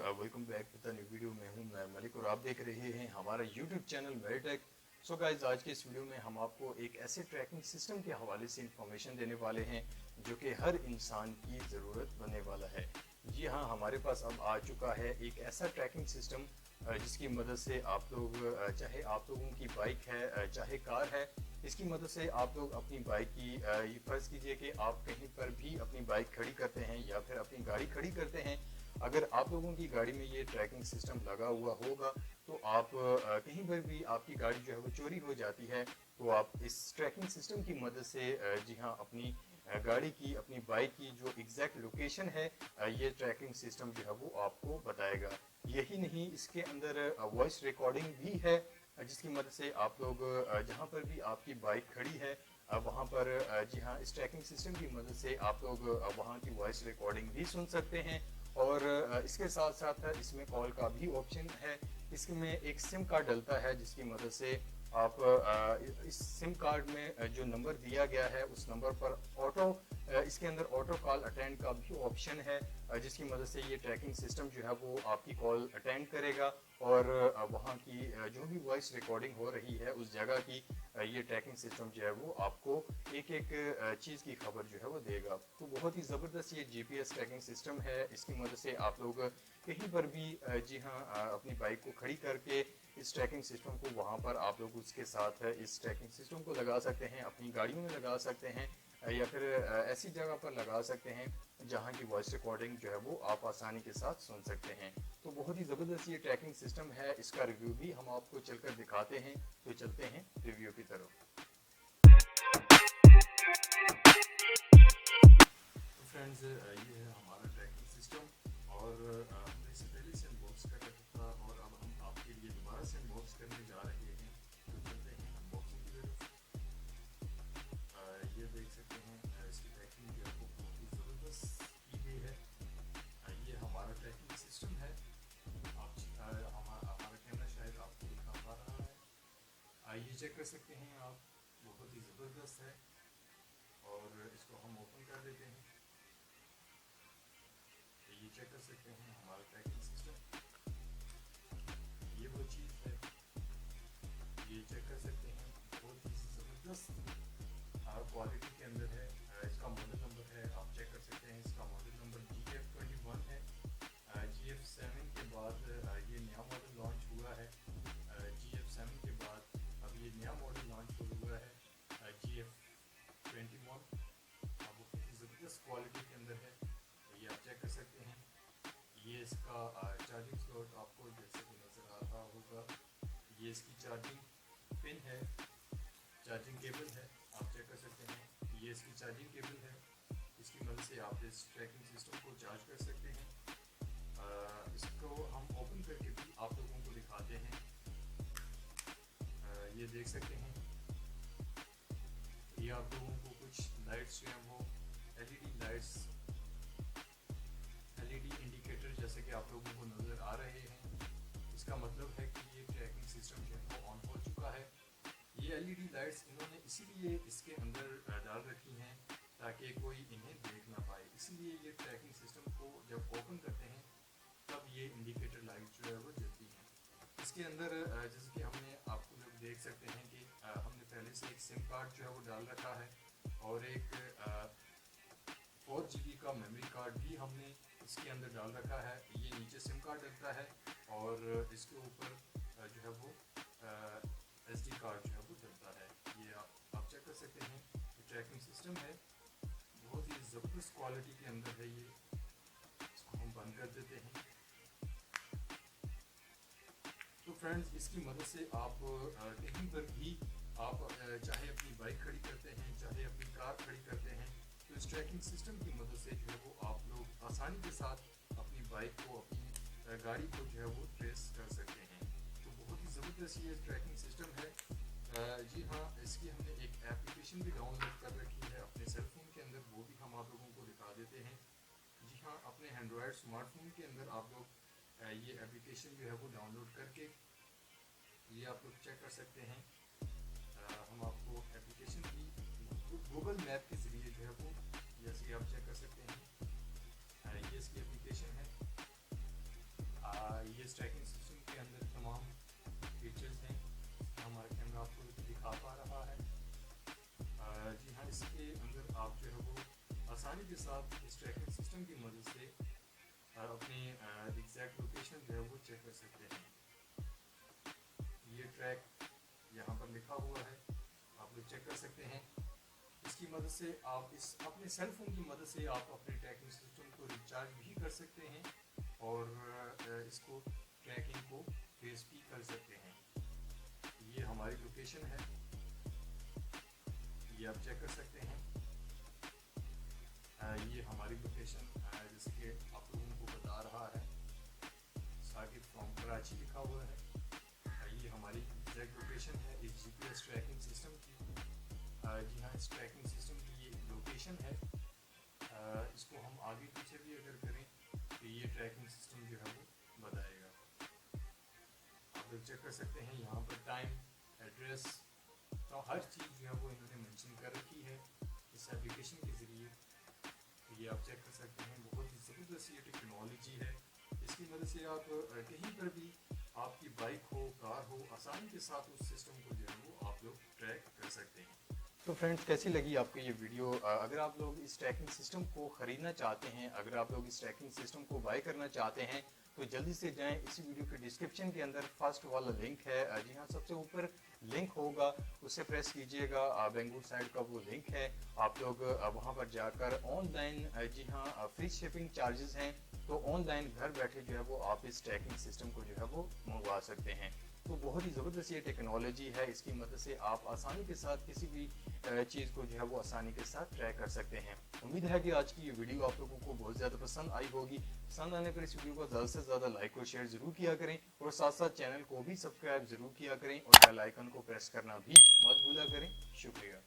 Welcome back to the new video. मैं हूं मैं मलिक और आप देख रहे हैं हमारा यूट्यूब चैनल मेरिटेक। सो गाइस, आज के इस वीडियो में हम आपको एक ऐसे ट्रैकिंग सिस्टम के हवाले से इंफॉर्मेशन देने वाले हैं जो कि हर इंसान की ज़रूरत बनने वाला है। जी हाँ, हमारे पास अब आ चुका है एक ऐसा ट्रैकिंग सिस्टम जिसकी मदद से आप लोग चाहे आप लोगों की बाइक है चाहे कार है, इसकी मदद से आप लोग अपनी बाइक की ये फ़र्ज़ कीजिए कि आप कहीं पर भी अपनी बाइक खड़ी करते हैं या फिर अपनी गाड़ी खड़ी करते हैं। अगर आप लोगों की गाड़ी में ये ट्रैकिंग सिस्टम लगा हुआ होगा तो आप कहीं पर भी आपकी गाड़ी जो है वो चोरी हो जाती है तो आप इस ट्रैकिंग सिस्टम की मदद से जी हाँ, अपनी गाड़ी की अपनी बाइक की जो एग्जैक्ट लोकेशन है ये ट्रैकिंग सिस्टम जो है वो आपको बताएगा। यही नहीं, इसके अंदर वॉइस रिकॉर्डिंग भी है जिसकी मदद से आप लोग जहाँ पर भी आपकी बाइक खड़ी है वहाँ पर जी हाँ, इस ट्रैकिंग सिस्टम की मदद से आप लोग वहाँ की वॉइस रिकॉर्डिंग भी सुन सकते हैं। और इसके साथ साथ इसमें कॉल का भी ऑप्शन है। इसमें एक सिम कार्ड डलता है जिसकी मदद से आप इस सिम कार्ड में जो नंबर दिया गया है उस नंबर पर इसके अंदर ऑटो कॉल अटेंड का भी ऑप्शन है जिसकी मदद से ये ट्रैकिंग सिस्टम जो है वो आपकी कॉल अटेंड करेगा और वहाँ की जो भी वॉइस रिकॉर्डिंग हो रही है उस जगह की ये ट्रैकिंग सिस्टम जो है वो आपको एक एक चीज़ की खबर जो है वो देगा। तो बहुत ही ज़बरदस्त ये जीपीएस ट्रैकिंग सिस्टम है। इसकी मदद से आप लोग कहीं पर भी जी हाँ, अपनी बाइक को खड़ी करके इस ट्रैकिंग सिस्टम को वहाँ पर आप लोग उसके साथ इस ट्रैकिंग सिस्टम को लगा सकते हैं, अपनी गाड़ियों में लगा सकते हैं या फिर ऐसी जगह पर लगा सकते हैं जहाँ की वॉइस रिकॉर्डिंग जो है वो आप आसानी के साथ सुन सकते हैं। तो बहुत ही ज़बरदस्त ये ट्रैकिंग सिस्टम है। इसका रिव्यू भी हम आपको चलकर दिखाते हैं। तो चलते हैं रिव्यू की तरफ। तो फ्रेंड्स, ये है हमारा ट्रैकिंग सिस्टम और हमने इसे पहले से अनबॉक्स कर रखा था और अब हम आपके लिए दोबारा से अनबॉक्स करने जा रहे हैं। तो चलते हैं अनबॉक्सिंग की तरफ। ये देख सकते हैं इसकी पैकिंग जो है वो बहुत ही ज़बरदस्त की गई है। ये हमारा ट्रैकिंग सिस्टम है। आप हमारा कैमरा शायद आपको दिखा पा रहा है। ये चेक कर सकते हैं आप, बहुत ही ज़बरदस्त है। और इसको हम ओपन कर देते हैं। ये चेक कर सकते हैं हमारा ट्रैकिंग सिस्टम, ये वो चीज़ है। ये चेक कर सकते हैं, बहुत ही ज़बरदस्त क्वालिटी के अंदर है। इसका मॉडल नंबर है, आप चेक कर सकते हैं। इसका मॉडल नंबर GF21 है। GF7 के बाद ये नया मॉडल लॉन्च हुआ है। GF7 के बाद अब ये नया मॉडल लॉन्च हुआ है GF21। बहुत ही ज़बरदस्त क्वालिटी के अंदर है, ये आप चेक कर सकते हैं। ये इसका चार्जिंग स्लॉट आपको जैसे कि नज़र आ रहा होगा, ये इसकी चार्जिंग पिन है, चार्जिंग केबल है, आप चेक कर सकते हैं। ये इसकी चार्जिंग केबल है, इसकी मदद से आप इस ट्रैकिंग सिस्टम को चार्ज कर सकते हैं। इसको हम ओपन करके भी आप लोगों को दिखाते हैं। ये देख सकते हैं, ये आप लोगों को कुछ लाइट्स जो हैं वो LED लाइट्स, LED इंडिकेटर जैसे कि आप लोगों को नज़र आ रहे हैं। इसका मतलब है कि ये ट्रैकिंग सिस्टम जो है वो ऑन हो चुका है। ये LED लाइट्स इन्होंने इसीलिए इसके अंदर डाल रखी हैं ताकि कोई इन्हें देख ना पाए। इसीलिए ये ट्रैकिंग सिस्टम को जब ओपन करते हैं तब ये इंडिकेटर लाइट जो है वो जलती है। इसके अंदर जैसे कि हमने आपको लोग देख सकते हैं कि हमने पहले से एक सिम कार्ड जो है वो डाल रखा है और एक 4 GB का मेमोरी कार्ड भी हमने इसके अंदर डाल रखा है। ये नीचे सिम कार्ड डलता है और इसके ऊपर जो है वो SD कार्ड जो है वो डलता है। ये आप चेक कर सकते हैं। ये ट्रैकिंग सिस्टम है, बहुत ही ज़बरदस्त क्वालिटी के अंदर है ये। इसको हम बंद कर देते हैं। तो फ्रेंड्स, इसकी मदद से आप कहीं पर भी आप चाहे अपनी बाइक खड़ी करते हैं चाहे अपनी कार खड़ी करते हैं तो इस ट्रैकिंग सिस्टम की मदद से जो है वो आप लोग आसानी के साथ अपनी बाइक को, अपनी गाड़ी को जो है वो ट्रेस कर सकते हैं। तो बहुत ही ज़बरदस्त ये ट्रैकिंग सिस्टम है। जी हाँ, इसकी हमने एक एप्लीकेशन भी डाउनलोड कर रखी है अपने सेलफोन के अंदर, वो भी हम आप लोगों को दिखा देते हैं। जी हाँ, अपने एंड्रॉयड स्मार्टफोन के अंदर आप लोग ये एप्लीकेशन जो है वो डाउनलोड करके ये आप लोग चेक कर सकते हैं। हम आपको एप्लीकेशन की गूगल मैप के ज़रिए जो है वो जैसे आप चेक कर सकते हैं। ये इसकी एप्लीकेशन है। ये ट्रैकिंग सिस्टम के अंदर तमाम फीचर्स हैं, हमारा कैमरा आपको दिखा पा रहा है। जी हाँ, इसके अंदर आप जो है वो आसानी के साथ इस ट्रैकिंग सिस्टम की मदद से अपनी एग्जैक्ट लोकेशन जो है वो चेक कर सकते हैं। ये ट्रैक यहाँ पर लिखा हुआ है, आप लोग चेक कर सकते हैं। इसकी मदद से आप अपने सेल फोन की मदद से आप अपने ट्रैकिंग सिस्टम को रिचार्ज भी कर सकते हैं और इसको ट्रैकिंग को फेस भी कर सकते हैं। ये हमारी लोकेशन है, ये आप चेक कर सकते हैं। ये हमारी लोकेशन जैसे कि आप लोगों को बता रहा है, साकिब फ्रॉम कराची लिखा हुआ है। ये हमारी एग्जैक्ट लोकेशन है इस जीपीएस ट्रैकिंग सिस्टम की। जी हाँ, इस ट्रैकिंग सिस्टम की ये लोकेशन है। इसको हम आगे पीछे भी अगर करें तो ये ट्रैकिंग सिस्टम जो है वो बताएगा। आप लोग चेक कर सकते हैं यहाँ पर टाइम, एड्रेस, तो हर चीज़ जो है वो इन्होंने मेंशन कर रखी है इस एप्लीकेशन के ज़रिए। तो ये आप चेक कर सकते हैं, बहुत ही ज़बरदस्त ये टेक्नोलॉजी है। इसकी मदद से आप कहीं पर भी आपकी बाइक हो, कार हो, आसानी के साथ उस सिस्टम को जो है वो आप लोग ट्रैक कर सकते हैं। तो फ्रेंड्स, कैसी लगी आपको ये वीडियो? अगर आप लोग इस ट्रैकिंग सिस्टम को ख़रीदना चाहते हैं, अगर आप लोग इस ट्रैकिंग सिस्टम को बाय करना चाहते हैं तो जल्दी से जाएं। इसी वीडियो के डिस्क्रिप्शन के अंदर फर्स्ट वाला लिंक है, जी हाँ, सबसे ऊपर लिंक होगा, उसे प्रेस कीजिएगा। बेंगलुरु साइड का वो लिंक है, आप लोग वहाँ पर जाकर ऑनलाइन, जी हाँ, फ्री शिपिंग चार्जेस हैं, तो ऑनलाइन घर बैठे जो है वो आप इस ट्रैकिंग सिस्टम को जो है वो मंगवा सकते हैं। तो बहुत ही ज़बरदस्त ये टेक्नोलॉजी है, इसकी मदद से आप आसानी के साथ किसी भी चीज़ को जो है वो आसानी के साथ ट्रैक कर सकते हैं। उम्मीद है कि आज की ये वीडियो आप लोगों को बहुत ज़्यादा पसंद आई होगी। पसंद आने पर इस वीडियो को ज़्यादा से ज़्यादा लाइक और शेयर ज़रूर किया करें और साथ साथ चैनल को भी सब्सक्राइब ज़रूर किया करें और बेल आइकन को प्रेस करना भी मत भूला करें। शुक्रिया।